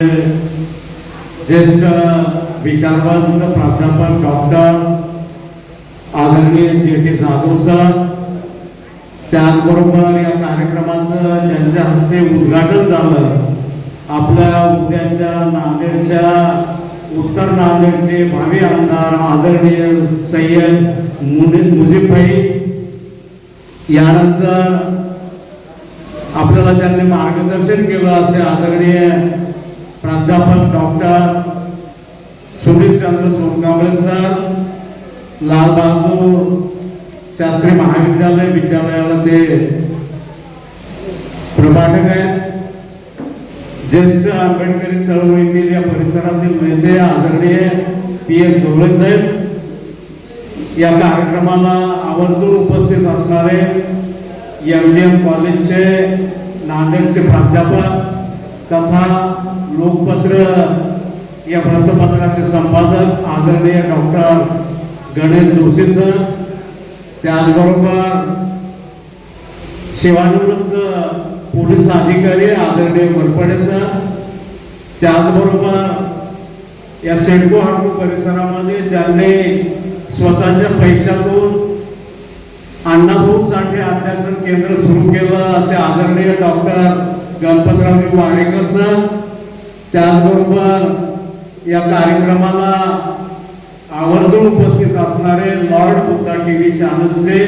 ज्येष्ठ विचारवंत प्राध्यापक डॉक्टर आदरणीय जे.टी. जाधव सर, त्याचबरोबर या कार्यक्रमाचं ज्यांच्या हस्ते उद्घाटन झालं, आपल्या उद्याच्या नांदेडच्या उत्तर नांदेडचे भावी आमदार आदरणीय सय्यद मुजीबभाई, यानंतर आपल्याला ज्यांनी मार्गदर्शन केलं असे आदरणीय प्राध्यापक डॉक्टर सुनीलचंद्र सोनकांबळे सर, लाल बहादूर शास्त्री महाविद्यालय विद्यालयाला ते प्रभाटक आहेत, ज्येष्ठ आंबेडकरी चळवळीतील या परिसरातील नेते आदरणीय पी.एस. ढोले साहेब, या कार्यक्रमाला आवर्जून उपस्थित असणारे एम.जी.एम. कॉलेजचे नांदेडचे प्राध्यापक तथा लोकपत्र या वृत्तपत्राचे संपादक आदरणीय डॉक्टर गणेश जोशी सर, त्याचबरोबर सेवानिवृत्त पोलीस अधिकारी आदरणीय वरपडे सर, त्याचबरोबर या सिडको हाडको परिसरामध्ये ज्यांनी स्वतःच्या पैशातून अण्णाभाऊ साठे अध्यासन केंद्र सुरू केलं असे आदरणीय डॉक्टर गणपतराव वाडेकर सर, त्याचबरोबर या कार्यक्रमाला आवर्जून उपस्थित असणारे लॉर्ड बुद्धा टीव्ही चॅनलचे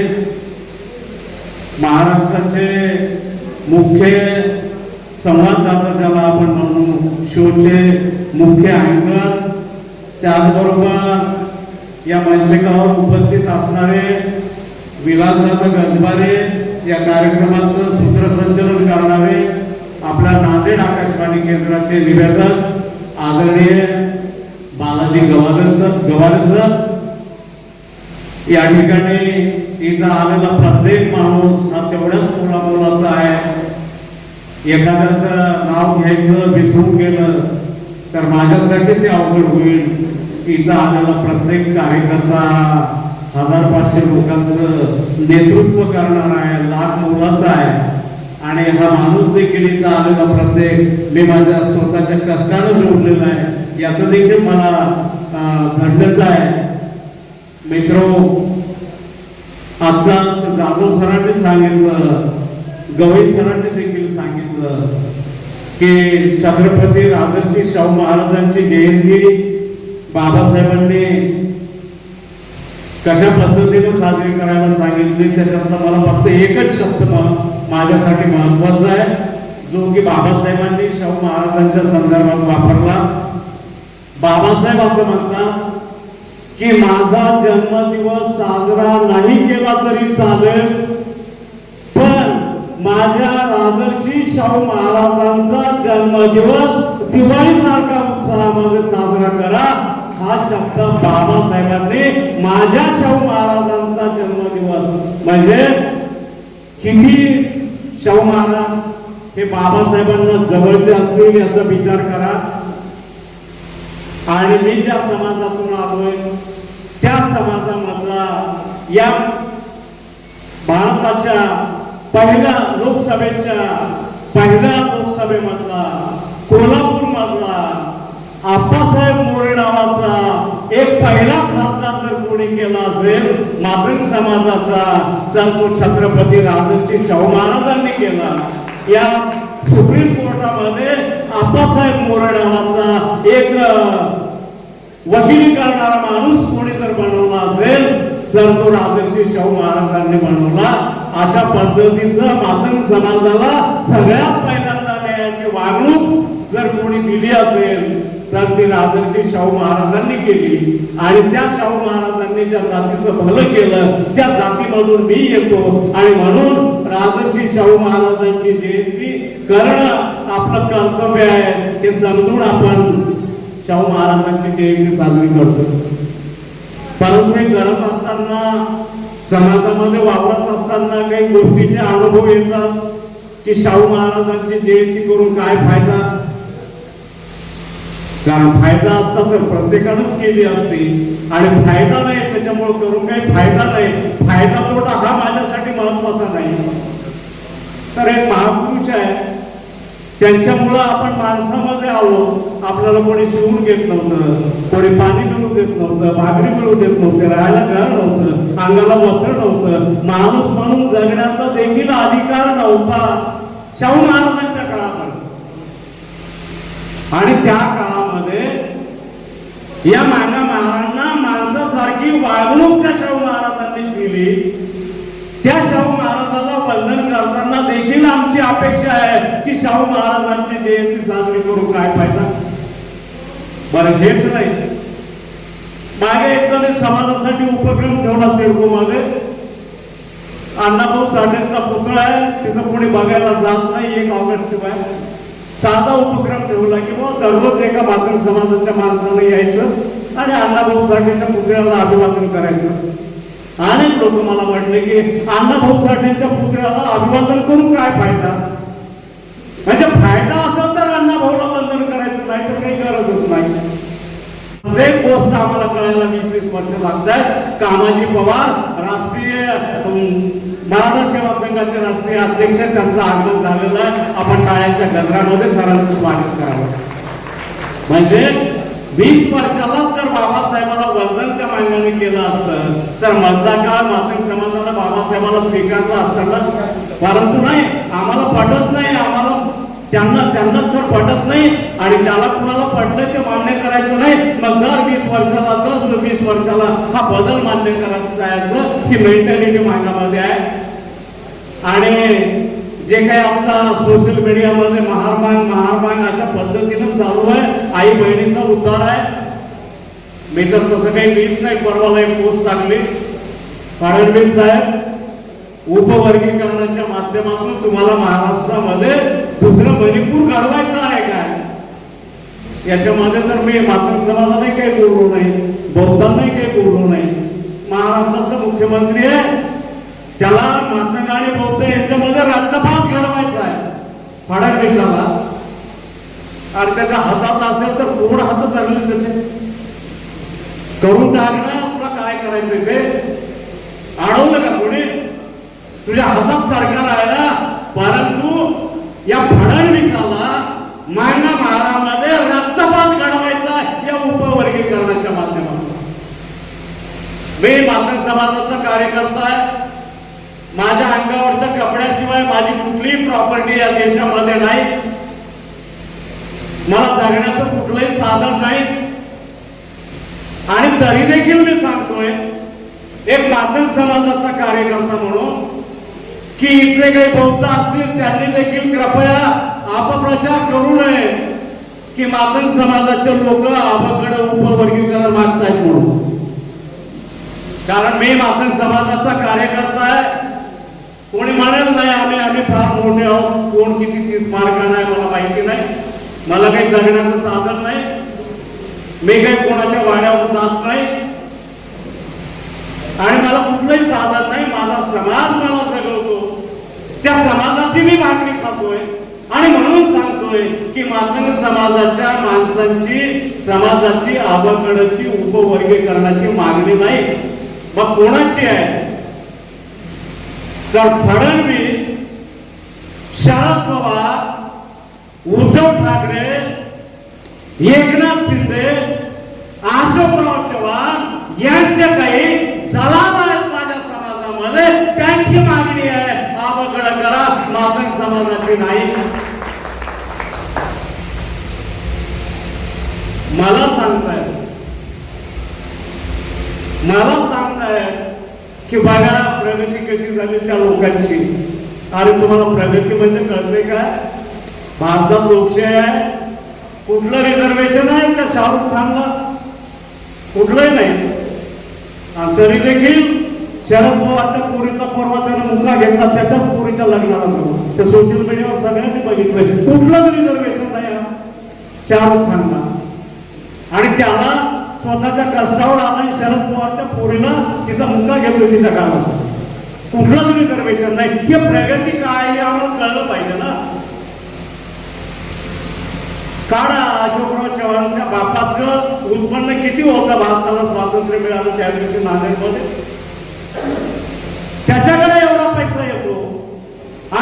महाराष्ट्राचे मुख्य संवाददाता ज्याला आपण म्हणू, शोचे मुख्य अँकर, त्याचबरोबर या मंचकावर उपस्थित असणारे विलासदादा गंजबारे, या कार्यक्रमाचं सूत्रसंचलन करणारे आपल्या नांदेड आकाशवाणी केंद्राचे निवेदक आदरणीय बालाजी गवारे सर, या ठिकाणी इथं आलेला प्रत्येक माणूस हा तेवढ्याच मोलाचा आहे. एखाद्याचं नाव घ्यायचं विसरून गेलं तर माझ्यासाठी ते अवघड होईल. इथं आलेला प्रत्येक कार्यकर्ता 1500 लोकांचं नेतृत्व करणार आहे, लाख मोलाचा आहे. आणि हा माणूस देखील इथं आलेला प्रत्येक मी माझ्या स्वतःच्या कष्टानं जोडलेला आहे, याचं देखील मला धन्यता आहे. मित्रो, आत्ताच जाधव सरांनी सांगितलं, गवई सरांनी देखील सांगितलं की छत्रपती राजर्षी शाहू महाराजांची जयंती बाबासाहेबांनी कशा पद्धतीने साजरी करायला सांगितली. त्याच्यातला मला फक्त एकच शब्द माझ्यासाठी महत्वाचा आहे, जो की बाबासाहेबांनी शाहू महाराजांच्या संदर्भात वापरला. बाबासाहेब असं म्हणतात की माझा जन्मदिवस साजरा नाही केला तरी चालेल, पण माझ्या राजर्षी शाहू महाराजांचा जन्मदिवस दिवाळीसारखा उत्साहामध्ये साजरा करा. हा शब्द बाबासाहेबांनी माझ्या शाहू महाराजांचा जन्मदिवस म्हणजे किती शाहू महाराज हे बाबासाहेबांना जवळचे असतील याचा विचार करा. आणि मी ज्या समाजातून आलोय त्या समाजामधला या भारताच्या पहिल्या लोकसभेमधला कोल्हापूर मधला आप्पासाहेब मोरे नावाचा एक पहिला खासदार जर कोणी केला असेल मातंग समाजाचा, तर तो छत्रपती राजर्षी शाहू महाराजांनी केला. या सुप्रीम कोर्टामध्ये आप्पासाहेब मोरे नावाचा एक वकिली करणारा माणूस कोणी जर बनवला असेल तर तो राजर्षी शाहू महाराजांनी बनवला. अशा पद्धतीचं मातंग समाजाला सगळ्यात पहिल्यांदा न्यायाची वागणूक जर कोणी दिली असेल तर ती राजर्षी शाहू महाराजांनी केली. आणि त्या शाहू महाराजांनी ज्या जातीचं भलं केलं त्या जातीमधून मी येतो, आणि म्हणून राजर्षी शाहू महाराजांची जयंती करणं आपलं कर्तव्य आहे हे समजून आपण शाहू महाराजांची जयंती साजरी करतो. परंतु हे करत असताना, समाजामध्ये वावरत असताना काही गोष्टीचे अनुभव येतात की शाहू महाराजांची जयंती करून काय फायदा. कारण फायदा असता तर प्रत्येकानंच केली असती, आणि फायदा नाही त्याच्यामुळे करून काही फायदा नाही. फायदा तोटा हा माझ्यासाठी महत्वाचा नाही. तर एक महापुरुष आहे, त्यांच्यामुळं आपण माणसामध्ये आलो. आपल्याला कोणी शिवून घेत नव्हतं, कोणी पाणी मिळू देत नव्हतं, भाकरी मिळू देत नव्हते, राहायला घर नव्हतं, अंगाला वस्त्र नव्हतं, माणूस म्हणून जगण्याचा देखील अधिकार नव्हता शाहू महाराजांच्या काळामध्ये. आणि त्या काळामध्ये या महाराजांना माणसासारखी वागणूक त्या शाहू महाराजांनी दिली. त्या शाहू महाराजांना वंदन करताना देखील आमची अपेक्षा आहे की शाहू महाराजांची जयंती साजरी करून काय फायदा. बरं, हेच नाही, मागे एकदा समाजासाठी उपक्रम ठेवला सिडकोमध्ये. अण्णाभाऊ साठेंचा पुतळा आहे, तिथं कोणी बघायला जात नाही 1 ऑगस्ट शिवाय. साधा उपक्रम ठेवला की बाबा दररोज एका मातंग समाजाच्या माणसानं यायचं आणि अण्णाभाऊ साठेंच्या पुतळ्याला अभिवादन करायचं. अनेक लोक मला म्हटले की अण्णाभाऊ साठेंच्या पुतळ्याला अभिवादन करून काय फायदा. म्हणजे फायदा असेल तर अण्णाभाऊला वंदन करायचं, नाही तर काही गरजच नाही. प्रत्येक गोष्ट आम्हाला कळायला 20-20 वर्ष लागत आहेत. कामाजी पवार राष्ट्रीय मराठा सेवा संघाचे राष्ट्रीय अध्यक्ष, त्यांचं आगमन झालेलं आहे. आपण टाळ्यांच्या गजरामध्ये सरांचं स्वागत करावं. म्हणजे 20 वर्षाला जर बाबासाहेबाला वंदन त्या मान्याने केलं असतं तर मधला काळ मातंग समाजाला बाबासाहेबाला स्वीकारला असताना. परंतु नाही, आम्हाला पटत नाही, आम्हाला त्यांना तर पटत नाही आणि त्याला कुणाला पटलं ते मान्य करायचं नाही. मग दर 20 वर्षाला 20 वर्षाला हा बदल मान्य करायचं ही मेंटॅलिटी माझ्यामध्ये आहे. आणि जे काही आमचा सोशल मीडियामध्ये महारमांग अशा पद्धतीनं चालू आहे, आई बहिणीचा उद्धार आहे. मी तर तसं काही लिहित नाही. परवाला एक पोस्ट टाकली, फडणवीस साहेब उपवर्गीकरणाच्या माध्यमातून तुम्हाला महाराष्ट्रामध्ये दुसरं मणिपूर घडवायचं आहे काय. याच्यामध्ये तर मी मातंग समाजाने काही बोललो नाही, बौद्धांनाही काही बोललो नाही. महाराष्ट्राचा मुख्यमंत्री आहे, त्याला मातंग आणि बौद्ध यांच्यामध्ये राज्यपात घडवायचा आहे फडणवीसाला. आणि त्याच्या हातात असेल तर कोण हात धरले त्याचे करून टाकणं. तुला काय करायचं ते अडवलं का कोणी. तुझ्या हातात सरकार आहे ना. परंतु या फडणवीसाला मांगा महारामध्ये रक्तपात घडवायचा या उपवर्गीकरणाच्या माध्यमातून. मी मातंग समाजाचा कार्यकर्ता आहे. माझ्या अंगावरच्या कपड्याशिवाय माझी कुठलीही प्रॉपर्टी या देशामध्ये नाही. मला जगण्याचं कुठलंही साधन नाही. आणि तरी देखील मी सांगतोय एक मातंग समाजाचा कार्यकर्ता म्हणून की इथले काही बौद्ध असतील त्यांनी देखील कृपया अपप्रचार करू नये की मातंग समाजाचे लोक आपल्याकडे उपवर्गीकरण मागतायत म्हणून. कारण मी मातंग समाजाचा कार्यकर्ता आहे. कोणी म्हणेल नाही आम्ही फार मोठे आहोत, कोण किती 30 मार्काने आहे मला माहिती नाही. मला काही जगण्याचं साधन नाही. मी काही कोणाच्या वाड्यावर जात नाही आणि मला कुठलंही साधन नाही. माझा समाज मला जगवतो, त्या समाजाची मी भाकरी खातोय. आणि म्हणून सांगतोय की मातंग समाजाच्या माणसांची समाजाची आबाकडची उपवर्गीकरणाची मागणी नाही. मग कोणाची आहे. तर फडणवीस, शरद पवार, उद्धव ठाकरे, एकनाथ शिंदे, अशोकराव चव्हाण यांचे काही दलाल आहेत माझ्या समाजामध्ये. त्यांची मागणी आहे आबाकडे करा, मातंग समाजाची नाही. मला सांगताय की बघा प्रगती कशी झाली त्या लोकांची. अरे तुम्हाला प्रगती म्हणजे कळते का. भारतात लोकशाही आहे. कुठलं रिझर्वेशन आहे का शाहरुख खानला. कुठलंही नाही. आणि तरी देखील शरद पवारच्या पोरीचा परवा त्यानं मुका घेतला, त्याच्याच पोरीच्या लग्नाला जाऊ. ते सोशल मीडियावर सगळ्यांनी बघितलंय. कुठलंच रिझर्वेशन नाही शाहरुख खानला. आणि त्याला स्वतःच्या कष्टावर आला शरद पवारच्या पोरीला तिचा मुका घेतोय तिच्या गावाचा. कुठलंच रिझर्वेशन नाही. हे प्रगती काय हे आम्हाला कळलं पाहिजे ना. काढा अशोकराव चव्हाणच्या बापाचं उत्पन्न किती होतं भारताला स्वातंत्र्य मिळालं त्या दिवशी नांदेडमध्ये. त्याच्याकडे एवढा पैसा येतो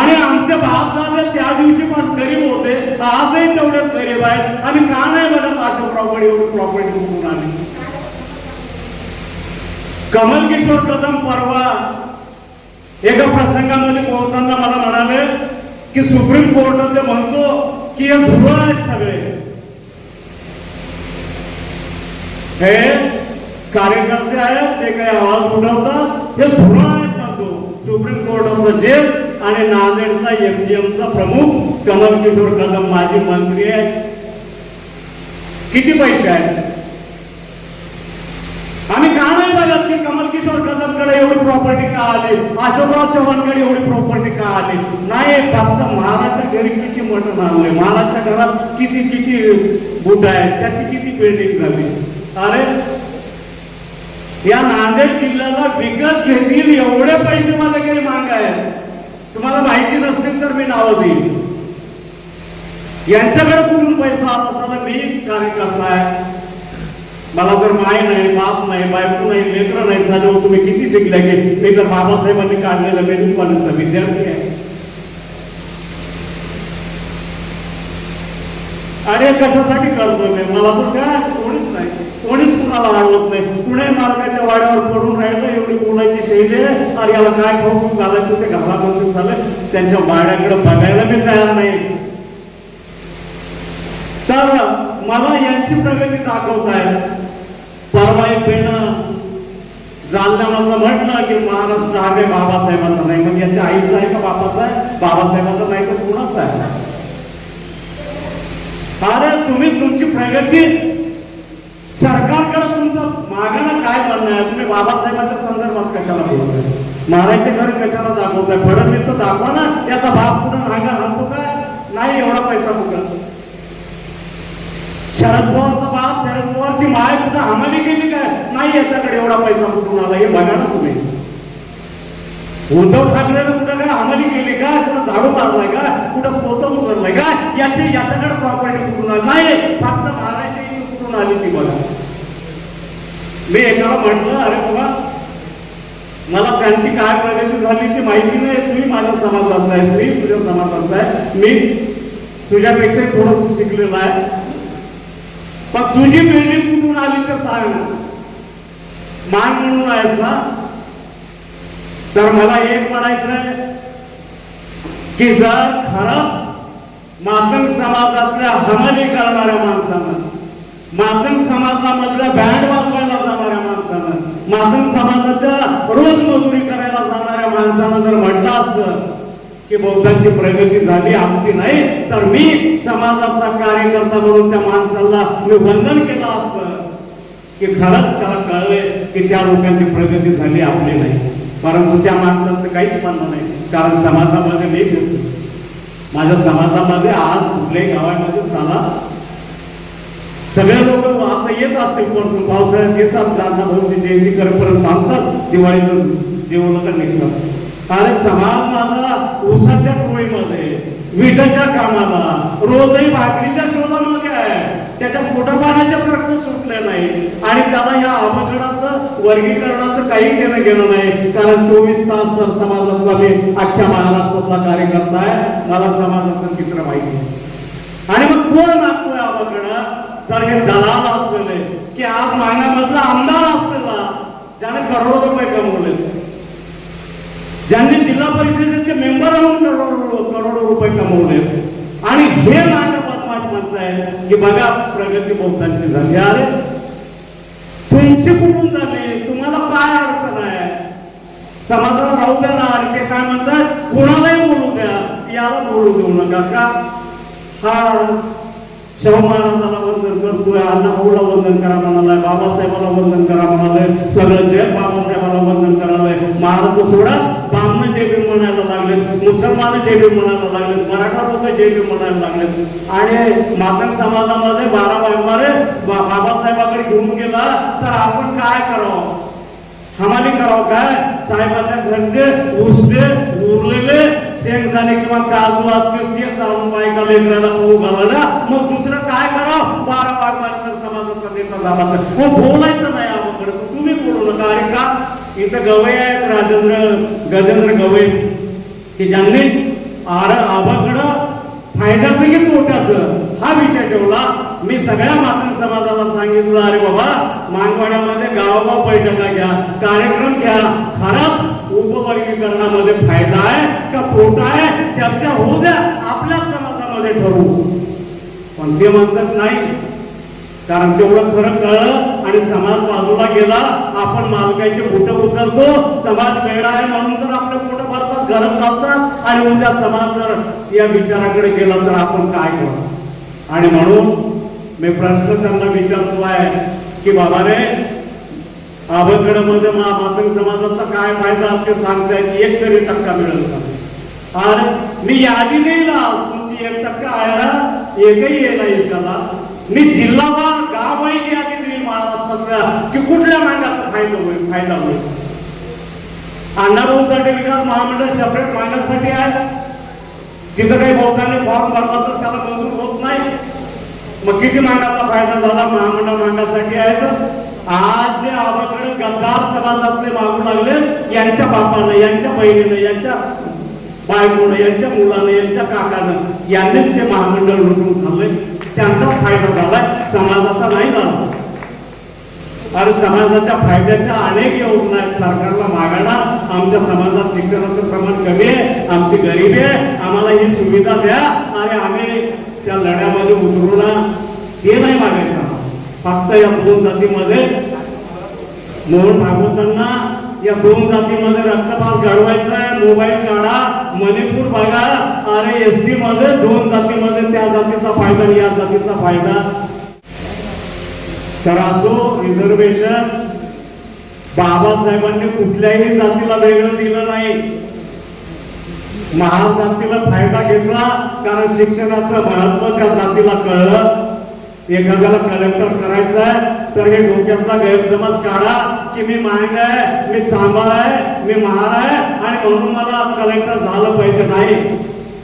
आणि आमचे बाप दादा त्या दिवशीपासून गरीब होते, आजही तेवढेच गरीब आहेत. आम्ही का नाही बघत अशा प्रॉपर्टी एवढी प्रॉपर्टी कुठून आली. कमल किशोर कदम परवा एका प्रसंगामध्ये बोलताना मला म्हणाले की सुप्रीम कोर्ट ते म्हणतो की हे झुरळ आहेत सगळे, हे कार्यकर्ते आहेत जे काही आवाज उठवतात हे झुरळ आहेत म्हणतो सुप्रीम कोर्टाचा जज आणि नांदेडचा एमजीएमचा प्रमुख कमल किशोर कदम माजी मंत्री आहे. किती पैसे आहेत. आम्ही का नाही बघत की कमल किशोर कदमकडे एवढी प्रॉपर्टी का आली, अशोकराव चव्हाणकडे एवढी प्रॉपर्टी का आली. नाही, फक्त महाराजच्या घरी किती मटण आणले, महाराजच्या घरात किती किती बूट आहेत, त्याची किती बिल्डिंग झाली. अरे या नांदेड जिल्ह्याला विकत घेतील एवढे पैसे मला काही माग आहेत. तुम्हाला माहिती नसतील तर मी नावं देईन. यांच्याकडे कुठून पैसा आला असताना मी कार्यकर्ता आहे, मला जर माय नाही, बाप नाही, बायको नाही, लेकरं नाही झालं. तुम्ही किती शिकले की मी तर बाबासाहेबांनी काढलेला मेडिकल कॉलेजचा विद्यार्थी आहे. आणि कशासाठी करतो मी, मला तर काय कोणीच नाही, कोणीच कुणाला आवडत नाही. कुणे मार्गाच्या वाड्यावर पडून राहिलं, एवढी बोलायची शैली आहे. अरे याला काय खाऊ घालायचं ते घालामध्ये झालं. त्यांच्या वाड्याकडे बघायला मी तयार नाही. तर मला यांची प्रगती दाखवत आहे. परवा एक बेनं जालन्यामधलं म्हटलं की महाराष्ट्र हा काही बाबासाहेबाचा नाही. मग याच्या आईचा आहे का बापाचा आहे? बाबासाहेबाचा नाही तर कुणाचा आहे? अरे तुम्ही तुमची प्रगती सरकारकडे तुमचं मागणं काय म्हणणं आहे? तुम्ही बाबासाहेबांच्या संदर्भात कशाला बोलताय? महाराजचे घर कशाला दाखवताय? फडणवीसचं दाखवा ना. याचा बाप कुठं नांगर आणतो काय? नाही, एवढा पैसा कुठं. शरद पवारचा बाप, शरद पवारची माय कुठं हमाली केली काय? नाही, याच्याकडे एवढा पैसा कुठून आला हे बघा ना तुम्ही. उद्धव ठाकरेनं कुठं काय हमाली केली का? कुठं झाडू मारलाय का? कुठं पोतं उचललंय का? याच्याकडे प्रॉपर्टी कुठून आली? नाही, फक्त महाराष्ट्र इथे कुठून आली ती बघा. मी एकाला म्हटलं, अरे बाबा मला त्यांची काय प्रगती झाली ती माहिती नाही. तुम्ही माझ्या समाजाचा आहे, मी तुझ्या समाजाचा आहे, मी तुझ्यापेक्षा थोडंसं शिकलेलं आहे, पण तुझी बिल्डिंग कुठून आली ते सांग. मान म्हणून आहेस ना. तर मला एक म्हणायचंय की जर खरंच मातंग समाजातल्या हमाली करणाऱ्या माणसानं, मातंग समाजामधल्या बँड वाजवायला जाणाऱ्या माणसानं, मातंग समाजाच्या रोज मजुरी करायला जाणाऱ्या माणसानं जर म्हटलं असतं की बौद्धांची प्रगती झाली आमची नाही, तर मी समाजाचा कार्यकर्ता म्हणून त्या माणसाला मी वंदन केलं असतं की खरंच त्याला कळले की त्या लोकांची प्रगती झाली, आपली नाही. परंतु त्या माणसाचं काहीच म्हणणं नाही. कारण समाजामध्ये मी घेतो, माझ्या समाजामध्ये आज कुठल्याही गावामध्ये चाला सगळे लोक आता येत असतील, पण पावसाळ्यात येतात, त्यांना भाऊची जयंती करेपर्यंत थांबतात, दिवाळीचं जेवण निघतात. अरे समाज माझा ऊसाच्या टोळीमध्ये, विटाच्या कामाला, रोजही भाकरीच्या शोधामध्ये आहे. त्याच्या पोटापाण्याचे प्रश्न सुटले नाही आणि त्याला या अपघाताचं वर्गीकरणाचं काही देणं घेणं नाही. कारण 24 तास समाजातला मी अख्ख्या महाराष्ट्रातला कार्यकर्ता आहे, मला समाजाचं चित्र माहिती आहे. आणि मग कोण लागतोय अपघात? तर हे दलाल असलेले की आज मागामधला आमदार असलेला ज्याने करोडो रुपये कमवले, ज्यांनी जिल्हा परिषदेचे मेंबर राहून करोडो रुपये कमवले, आणि हे माझ्या बदमाश म्हणताय की बघा प्रगती बौद्धांची झाली. अरे तुमची कुठून झाली? तुम्हाला काय अडचण आहे? समाजाला राहू द्या ना. आणि ते काय म्हणतात, कोणालाही बोलू द्या, याला बोलू देऊ नका. का हा शाहू महाराजाला वंदन करतोय, अण्णाभाऊला वंदन करा म्हणालाय, बाबासाहेबाला वंदन करा म्हणाले, सगळं जग बाबासाहेबाला वंदन करायलाय. महाराज सोडा, ब्राह्मण जय भीम म्हणायला लागलेत, मुसलमान जय भीम म्हणायला लागलेत, मराठा लोक जय भीम म्हणायला लागलेत. आणि मातंग समाजामध्ये 12 वाघमारे बाबासाहेबाकडे घेऊन गेला तर आपण काय करावं? हमाली करावं काय? साहेबाच्या घरचे उसते उरलेले शेंगदाणे किंवा काजू असतील ते चालून बायका लेकराला खाऊ घालायला, मग दुसरं काय करावं? 12 वाघमारे समाजाचा नेता झाला तर मग बोलायचं नाही आम्हाला. तुम्ही बोलू नका. अरे का? इथं गवई आहेत, गजेंद्र गवई, की ज्यांनी आबाकडं फायद्याचं की तोट्याचं हा विषय ठेवला. मी सगळ्या मातंग समाजाला सांगितलं, अरे बाबा मानवाड्यामध्ये गावोगाव बैठका घ्या, कार्यक्रम घ्या, खराच उपवर्गीकरणामध्ये फायदा आहे का तोटा आहे चर्चा होऊ द्या, आपल्याच समाजामध्ये ठरवू. पण ते म्हणतात नाही, कारण तेवढं खरं कळलं आणि समाज बाजूला गेला. आपण मालकाची बोटं उचलतो, समाज वेगळा आहे म्हणून तर आपले बोटं भरतात, घरं चालतात आणि उद्या समाज जर या विचाराकडे गेला तर आपण काय करू. आणि म्हणून मी प्रश्न त्यांना विचारतो आहे की बाबा रे आभकडमध्ये मातंग समाजाचा काय फायदा ते सांगतायत, 1% मिळेल का? अरे मी यादी नाही लाव, तुमची 1% आहे ना, एकही येईल यशाला. मी जिल्हावार गाववाईज यादी देईल महाराष्ट्रातल्या की कुठल्या मार्गाचा फायदा होईल. अण्णाभाऊसाठी विकास महामंडळ सेपरेट मागण्यासाठी आहे, तिथं काही बहुतांनी फॉर्म भरला तर त्याला मंजूर होत नाही. मग किती मागाचा फायदा झाला? महामंडळ मागण्यासाठी आहे. तर आज जे आबाकडे गद्दार समाजातले मागू लागले, यांच्या बापानं, यांच्या बहिणीनं, यांच्या बायकोनं, यांच्या मुलानं, यांच्या काकानं, यांनीच ते महामंडळ लुटून खाल्ले. त्यांचा फायदा झालाय, समाजाचा नाही झाला. अरे समाजाच्या फायद्याच्या अनेक योजना आहेत, सरकारला मागायला. आमच्या समाजात शिक्षणाचं प्रमाण कमी आहे, आमची गरिबी आहे, आम्हाला ही सुविधा द्या आणि आम्ही त्या लढ्यामध्ये उतरू ना. ते नाही मागायचं. फक्त या 2 जातीमध्ये मोहन भागवतांना या 2 जातीमध्ये रक्तपात घडवायचा आहे. मोबाईल काढा, मणिपूर बघा. अरे एसटी मध्ये 2 जातीमध्ये त्या जातीचा फायदा आणि या जातीचा फायदा. तर असो रिझर्वेशन बाबासाहेबांनी कुठल्याही जातीला वेगळं दिलं नाही. महार जातीला फायदा घेतला कारण शिक्षणाचं महत्व त्या जातीला कळलं. एखाद्याला कलेक्टर करायचं आहे तर हे डोक्यातला गैरसमज काढा की मी मांग आहे, मी चांभार आहे, मी महार आहे आणि म्हणून मला कलेक्टर झालं पाहिजे. नाही,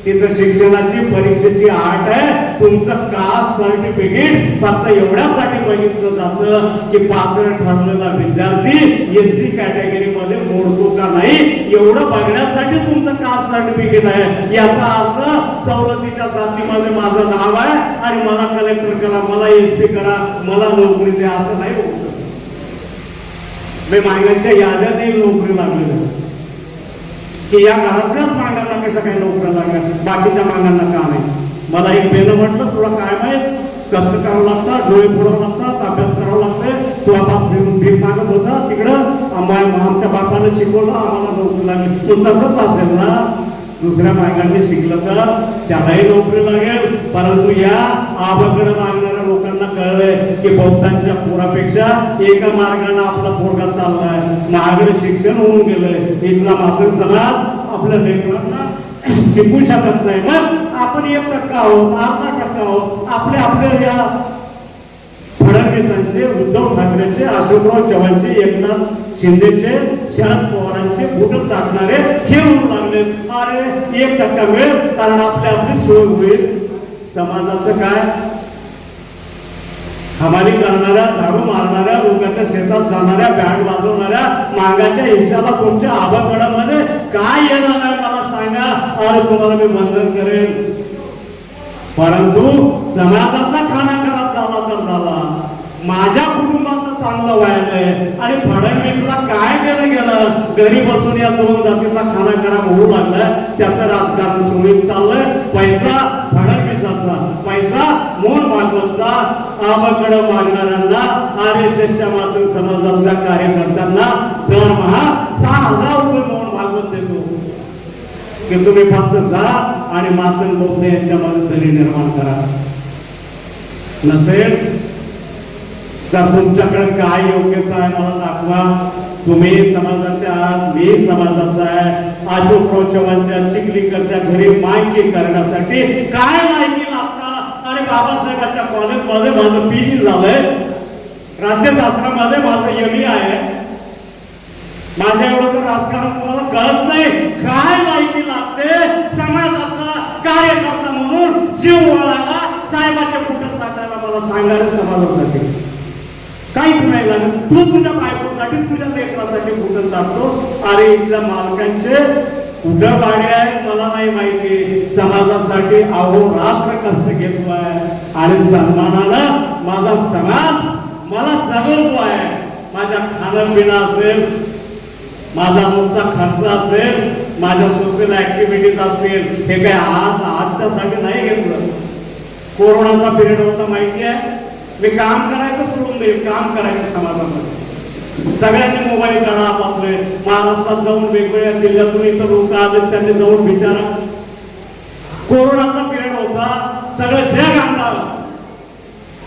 तिथं शिक्षणाची परीक्षेची आट आहे. तुमचं कास्ट सर्टिफिकेट फक्त एवढ्यासाठी बघितलं जातं की पात्र ठरलेला विद्यार्थी SC कॅटेगरी मध्ये मोडतो का नाही, एवढं बघण्यासाठी तुमचं कास्ट सर्टिफिकेट आहे. याचा अर्थ सवलतीच्या जातीमध्ये माझं नाव आहे आणि मला कलेक्टर करा, मला SP करा, मला नोकरी द्या, असं नाही होत. मी मागांच्या याद्यातही नोकरी लागलेली की या घरातल्याच मागांना कशा काही नोकऱ्या लागल्या, बाकीच्या मागांना का नाही. मला एक बेन म्हटलं, तुला काय माहित, कष्ट करावं लागतं, डोळे फोडावं लागतात, अभ्यास करावं लागतंय. तुझा बाप भीक मागत होता तिकडं, आमच्या बापाने शिकवलं, आम्हाला नोकरी लागली. तसंच असेल ना, दुसऱ्या मागांनी शिकलं तर त्यालाही नोकरी लागेल. परंतु या आबाकडे मागणाऱ्या लोकांना कळलंय की बहुतांच्या पोरापेक्षा एका मार्गाने आपला पोरगा चाललाय, महागडे शिक्षण होऊन गेलंय. इथला मातंग समाज आपल्या लेकरांना शिकू शकत नाही. मग आपण 1% आहोत, 0.5% आहोत. आपले या फडणवीसांचे, उद्धव ठाकरेचे, अशोकराव चव्हाणचे, एकनाथ शिंदेचे, शरद पवारांचे बुट चाटणारे हे म्हणू लागले अरे 1% मिळेल कारण आपली सोय होईल. समाजाचं काय? हमाली करणाऱ्या, झाडू मारणाऱ्या, लोकांच्या शेतात जाणाऱ्या, बँड वाजवणाऱ्या मागाच्या हिश्श्याला तुमच्या आबागडामध्ये काय येणार आहे मला सांगा. अरे तुम्हाला मी बंधन करेन. परंतु समाजाचा खाना खराब झाला तर झाला, माझ्या कुटुंबाचं चांगलं व्हायलंय आणि फडणवीसला काय केलं गेलं, घरी बसून या 2 जातीचा खाना खराब होऊ लागलाय. त्याचं राजकारण सुरळीत चाललंय. पैसा फडणवीसाचा, पैसा मोहन भागवतचा. आबाकडे मागणाऱ्यांना, RSSच्या मातंग समाजातल्या कार्यकर्त्यांना दरमहा 6,000 रुपये मोहन भागवत देतो की तुम्ही फक्त जा आणि मातंग बौद्ध यांच्यामध्ये तरी निर्माण करा. नसेल तर तुमच्याकडे काय योग्यता आहे मला दाखवा. तुम्ही समाजाचे आहात, मी समाजाचा आहे. अशोकराव चव्हाणच्या, चिखलीकरच्या घरी मायकी करण्यासाठी काय लायकी लागतात? आणि बाबासाहेबांच्या कॉलेजमध्ये माझं PG झालंय, राज्यशास्त्रामध्ये माझं ME आहे. माझ्या एवढं तर राजकारण तुम्हाला कळत नाही. काय लायकी लागते समाजाचा कार्यकर्ता म्हणून जीव ओळायला, साहेबाच्या कुठं टाकायला मला सांगायला समाजासाठी काहीच नाही लागत. तू तुझ्या बायकोसाठी, तुझ्या लेकरासाठी कुठं चालतोस. अरे इथल्या मालकांचे कुठं वाडी आहे मला नाही माहिती, समाजासाठी अहोरात्र कष्ट घेतो आहे आणि सन्मानानं माझा समाज मला जगवतो आहे. माझ्या खाणं पिणं असेल, माझा रोजचा खर्च असेल, माझ्या सोशल ऍक्टिव्हिटीज असतील, हे काय आजच्यासाठी नाही घेतलं. कोरोनाचा पिरियड होता माहिती आहे, मी काम करायचं सोडून देईल, काम करायचं समाजामध्ये. सगळ्यांनी मोबाईल काढा आपापले, महाराष्ट्रात जाऊन वेगवेगळ्या जिल्ह्यातून इथं लोक आले, त्यांनी जाऊन विचारा. कोरोनाचा पिरियड होता, सगळं जग अंधार,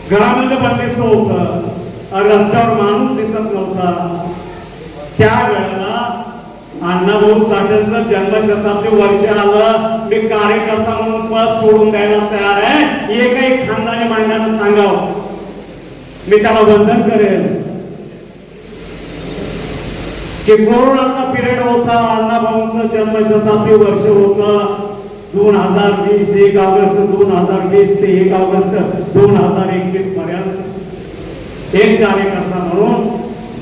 घरामध्ये बंदिस्त होतं, रस्त्यावर माणूस दिसत नव्हता. त्यावेळेला अण्णाभाऊ साठेंचं जन्मशताब्दी वर्ष आलं. मी कार्यकर्ता म्हणून पद सोडून द्यायला तयार आहे, एकही खानदानी मांडण्यानं सांगावं, मी त्याला वंदन करेन. की कोरोनाचा पिरियड होता, अण्णाभाऊंचं जन्मशताब्दी वर्ष होतं 2020, 1 ऑगस्ट 2020 ते 1 ऑगस्ट 2021 पर्यंत. एक कार्यकर्ता म्हणून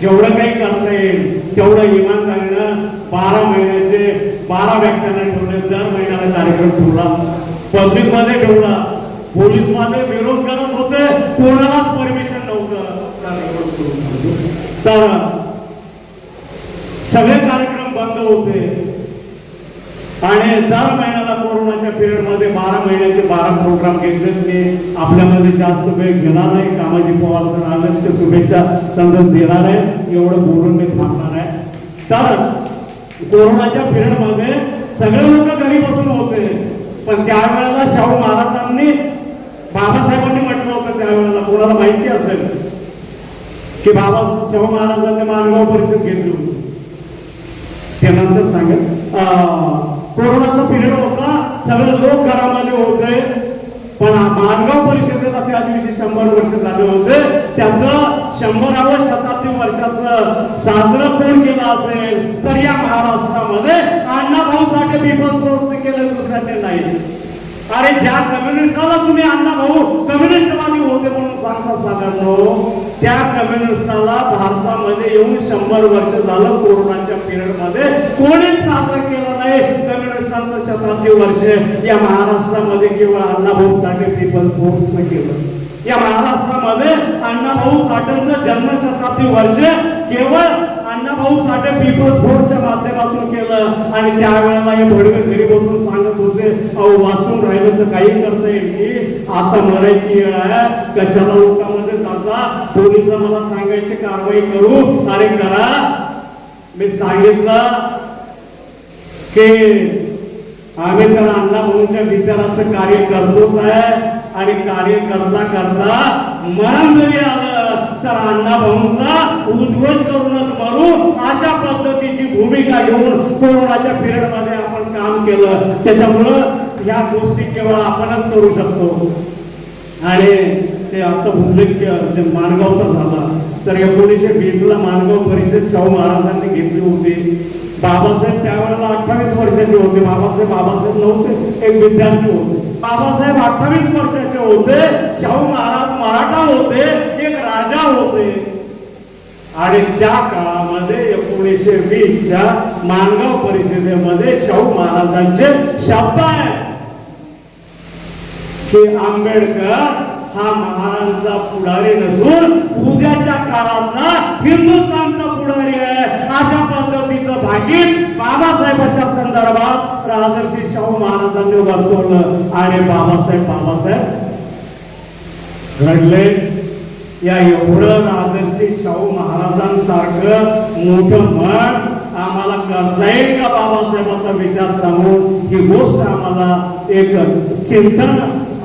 जेवढं काही करता येईल तेवढं इमानदारीनं 12 महिन्याचे 12 व्याख्यानं ठेवले, दर महिन्याला कार्यक्रम ठेवला, पब्लिक मध्ये ठेवला. पोलीस मध्ये विरोध करत होते, कोणालाच परमिशन नव्हतं, तर सगळे कार्यक्रम बंद होते. आणि दर महिन्याला कोरोनाच्या पिरियड मध्ये 12 महिन्याचे 12 प्रोग्राम घेतले. मी आपल्यामध्ये जास्त वेळ घेणार नाही, कामाजी पवार सर आले ते शुभेच्छा संदेश देणार आहे, एवढं बोलून मी थांबणार आहे. तर कोरोनाच्या पिरियड मध्ये सगळे लोक घरी बसून होते, पण त्यावेळेला शाहू महाराजांनी, बाबासाहेबांनी म्हटलं होतं त्यावेळेला, कोणाला माहिती असेल की शाहू महाराजांनी माणगाव परिषद घेतली होती. त्यानंतर सांगेल, कोरोनाचा पिरियड होता, सगळे लोक घरामध्ये होते, पण माणगाव परिषदेला त्या दिवशी 100 वर्ष झाले होते. त्याचं 100व्या शताब्दी वर्षाचं साजरं कोण केलं असेल तर या महाराष्ट्रामध्ये अण्णाभाऊ साठे पीपल्स फोर्सने केलं, दुसऱ्याने नाही. अरे ज्या कम्युनिस्टाला तुम्ही अण्णाभाऊ कम्युनिस्टवादी होते म्हणून सांगता साधारण, त्या कम्युनिस्टाला भारतामध्ये येऊन 100 वर्ष झालं. कोरोनाच्या पिरियड मध्ये कोणीच साजरं केलं नाही कम्युनिस्टांचं शताब्दी वर्ष. या महाराष्ट्रामध्ये केवळ अण्णाभाऊ साठे पीपल्स फोर्सने केलं. या महाराष्ट्रामध्ये अण्णाभाऊ साठेंचं जन्मशताब्दी वर्ष केवळ अण्णाभाऊ साठे पीपल्स फोर्सच्या माध्यमातून केलं. आणि त्यावेळेला हे भडवे घरी बसून सांगत होते, अहो वाचून राहिलं तर काही करता येईल की, आता मरायची वेळ आहे, कशाला लोकांमध्ये जाता, पोलिस मला सांगायची कारवाई करू, अरे करा. मी सांगितलं की आम्ही तर अण्णाभाऊंच्या विचाराचं कार्य करतोच आहे, आणि कार्य करता करता मरण जरी आलं तर अण्णाभाऊंचा उद्घोष करूनच मरू, अशा पद्धतीची भूमिका घेऊन कोरोनाच्या पिरियड मध्ये आपण काम केलं. त्याच्यामुळं ह्या गोष्टी केवळ आपणच करू शकतो. आणि ते आता उल्लेख माणगावचा झाला, तर 1920ला माणगाव परिषद शाहू महाराजांनी घेतली होती. बाबासाहेब त्यावेळेला 28 वर्षाचे होते. बाबासाहेब नव्हते, एक विद्यार्थी होते. बाबासाहेब 28 वर्षाचे होते. शाहू महाराज मराठा होते, एक राजा होते. आणि त्या काळामध्ये 1920च्या माणगाव परिषदेमध्ये शाहू महाराजांचे शब्द आहेत की आंबेडकर हा महाराजांचा पुढारी नसून उद्याच्या काळातला हिंदुस्थानचा पुढारी आहे, अशा पद्धतीचं भाकीत बाबासाहेबांच्या संदर्भात राजर्षी शाहू महाराजांनी वर्तवलं. आणि बाबासाहेब घडले. या एवढं राजर्षी शाहू महाराजांसारखं मोठं मन आम्हाला करता येईल का बाबासाहेबांचा विचार सांगून, ही गोष्ट आम्हाला एक चिंतन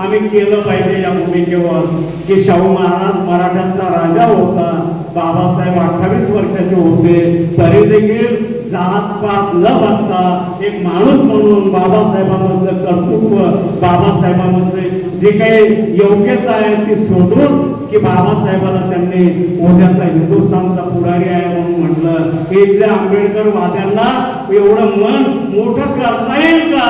आम्ही केलं पाहिजे या भूमिकेवर. की शाहू महाराज मराठ्यांचा राजा होता, बाबासाहेब 28 वर्षाचे होते, तरी देखील जातपात न बघता एक माणूस म्हणून बाबासाहेबांमधलं कर्तृत्व, बाबासाहेबांमध्ये जे काही योग्यता आहे ती शोधून की बाबासाहेबांना त्यांनी उद्याचा हिंदुस्थानचा पुढारी आहे म्हणून म्हटलं. इथल्या आंबेडकर वाद्यांना एवढं मन मोठं करता येईल का?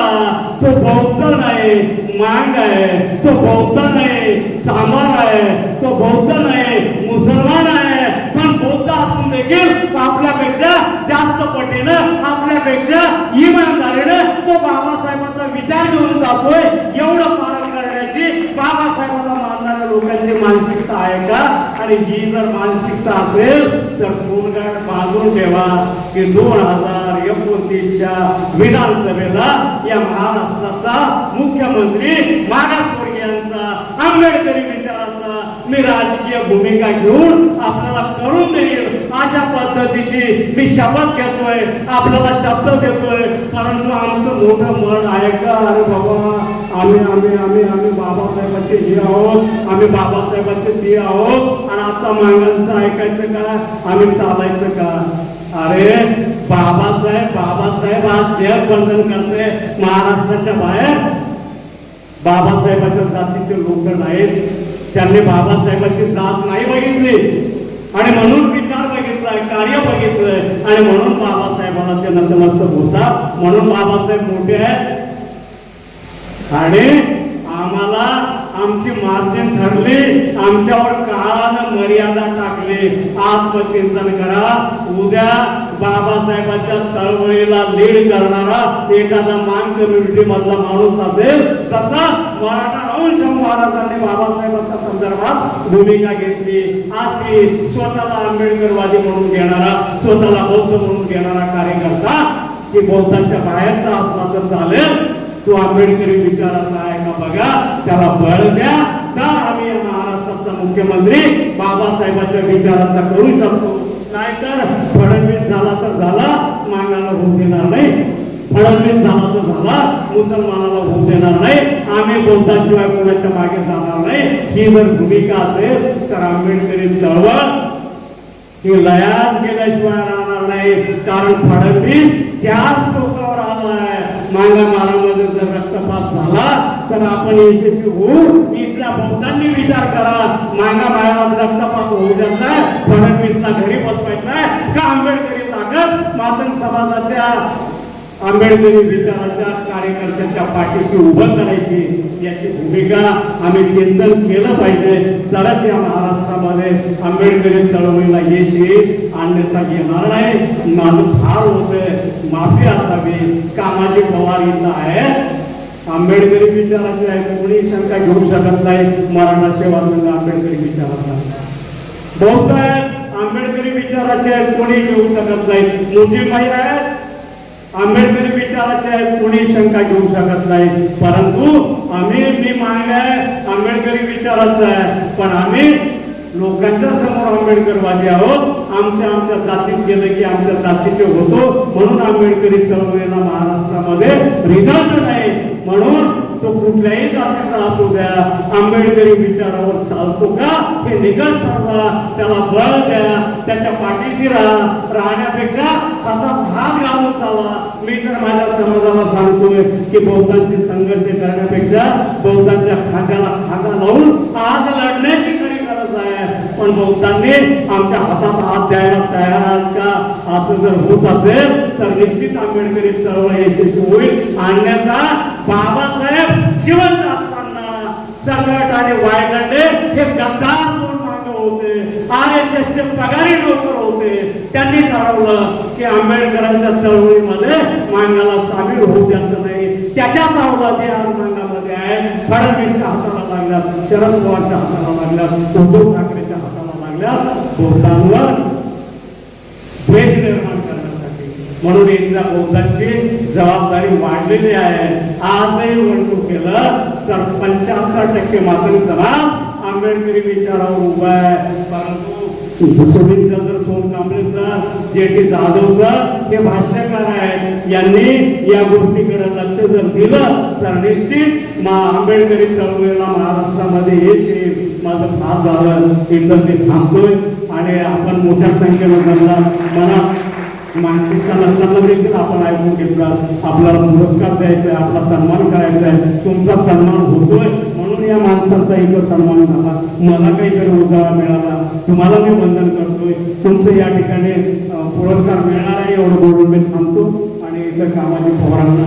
तो बौद्ध नाही, मांग आहे, तो बौद्ध नाही, चांभार आहे, तो बौद्ध नाही, मुसलमान आहे. पण बौद्ध असून देखील आपल्यापेक्षा जास्त पटीनं, आपल्यापेक्षा इमानदारीनं जातोय एवढं पालन करण्याची बाबासाहेबांना मानणाऱ्या लोकांची मानसिकता आहे का? आणि ही जर मानसिकता असेल तर तोंडगाठ बांधून ठेवा की 2029च्या विधानसभेला या महाराष्ट्राचा मुख्यमंत्री मागासवर्गीयांचा आंबेडकरी विचाराचा मी राजकीय भूमिका घेऊन आपल्याला करून देईल अशा पद्धतीची मी शपथ घेतोय, आपल्याला शब्द देतोय. परंतु आमचं मोठं मन आहे का? अरे बाबा आम्ही आम्ही आम्ही आम्ही बाबासाहेबांचे हे आहोत, आम्ही बाबासाहेबांचे ते आहोत आणि आता मागांचं ऐकायचं का? आम्ही चालायचं का? अरे बाबासाहेब बाबासाहेब आज जग बंधन करते महाराष्ट्राच्या बाहेर. बाबासाहेबांच्या जातीचे लोक नाहीत, त्यांनी बाबासाहेबांची जात नाही बघितली आणि म्हणून विचार बघितलाय, कार्य बघितलंय आणि म्हणून बाबासाहेबांना ते नतमस्तक होतात. म्हणून बाबासाहेब मोठे आहेत आणि आम्हाला आमची मार्जिन ठरली, आमच्यावर काळानं मर्यादा टाकली. आत्मचिंतन करा. उद्या बाबासाहेबांच्या चळवळीला लीड करणारा एखादा मान कम्युनिटी मधला माणूस असेल, जसा मराठा अंश महाराजांनी बाबासाहेबांच्या संदर्भात भूमिका घेतली, अशी स्वतःला आंबेडकरवादी म्हणून घेणारा, स्वतःला बौद्ध म्हणून घेणारा कार्यकर्ता की बौद्धाच्या बाहेरचा असला तर चालेल, तो आंबेडकरी विचाराचा आहे का बघा, त्याला बळ द्या. तर आम्ही या महाराष्ट्राचा मुख्यमंत्री बाबासाहेबांच्या विचाराचा करू शकतो. नाहीतर फडणवीस झाला तर झाला, मागायला होऊ देणार नाही. फडणवीस झाला तर झाला, मुसलमानाला होऊ देणार नाही. आम्ही बौद्धाशिवाय कोणाच्या मागे जाणार नाही. ही जर भूमिका असेल तर आंबेडकरी चळवळ ही लयात गेल्याशिवाय राहणार नाही. कारण फडणवीस त्याच टोकावर आलाय. मांगा मारामध्ये जर रक्तपात झाला तर आपण यशस्वी होऊ. इथल्या बौद्धांनी विचार करा, मांगा मारात रक्तपात होऊ द्यायचा, फडणवीसला घरी बसवायचा का आंबेडकरी ताकद मातंग समाजाच्या आंबेडकरी विचाराच्या कार्यकर्त्याच्या पाठीशी उभं करायची, याची भूमिका आम्ही चिंतन केलं पाहिजे. तरच या महाराष्ट्रामध्ये आंबेडकरी चळवळीला यश येईल. अन्यथा येणार नाही. माझं फार होतंय, माफी असावी. कामाजी पवार इथं आहे, आंबेडकरी विचाराचे आहे, कोणी शंका घेऊ शकत नाही. मराठा सेवा संघ आंबेडकरी विचाराचा, बौद्ध आहेत आंबेडकरी विचाराचे आहेत, कोणी घेऊ शकत नाही. मुस्लिम भाई आहेत आंबेडकरी विचाराचे आहेत, कोणी शंका घेऊ शकत नाही. परंतु मी मान्य आहे आंबेडकरी विचाराचं आहे, पण आम्ही लोकांच्या समोर आंबेडकरवादी आहोत. आमच्या जातीत गेलं की आमच्या जातीचे होतो, म्हणून आंबेडकरी चळवळीला महाराष्ट्रामध्ये रिझल्ट नाही. म्हणून तो कुठल्याही जातीचा असू द्या, आंबेडकरी विचारावर चालतो का हे निकष ठरवा, त्याला बळ द्या, त्याच्या पाठीशी राहण्यापेक्षा हातात हात घालून चालवा. मी तर माझ्या समाजाला सांगतोय की बौद्धांशी संघर्ष करण्यापेक्षा बौद्धांच्या खांद्याला खांदा लावून आज लढण्याची खरी गरज आहे. पण बौद्धांनी आमच्या हातात हात द्यायला तयार आहात का? असं जर होत असेल तर निश्चित आंबेडकरी चळवळ यशस्वी होईल. अन्यथा बाबासाहेब जिवंत असताना सकट आणि वायगंडे हे गद्दार दोन मागे होते, RSSचे पगारी नोकर होते. त्यांनी ठरवलं की आंबेडकरांच्या चळवळीमध्ये मांगाला सामील होऊ द्यायचं नाही. त्याच्याच अवलादी आज मांगामध्ये आहे. फडणवीसच्या हाताला लागल्यात, शरद पवारच्या हाताला लागल्यात, उद्धव ठाकरेच्या हाताला लागल्यात बौद्धांवर द्वेष निर्माण करण्यासाठी. म्हणून इथल्या बौद्धांची जबाबदारी वाढलेली आहे. आजही वर्णन केलं तर 75% मातंग समाज आंबेडकरी विचारावर उभा आहे. परंतु Sunilchandra Sonkamble sir, JT Jadhav sir हे भाष्यकार आहेत. यांनी या गोष्टीकडे लक्ष जर दिलं तर निश्चित आंबेडकरी चळवळीला महाराष्ट्रामध्ये यश येईल. माझं फार झालं, इथं मी थांबतोय आणि आपण मोठ्या संख्येनं मला मानसिकता नसताना देखील आपण ऐकून घेतला. आपल्याला पुरस्कार द्यायचा आहे, आपला सन्मान करायचा आहे. तुमचा सन्मान होतोय म्हणून या माणसाचा इथं सन्मान झाला. मला काहीतरी उजाळा मिळाला, तुम्हाला मी वंदन करतोय. तुमचं या ठिकाणी पुरस्कार मिळणार आहे एवढं बोलून मी थांबतो आणि इथं कामाजी पवारांना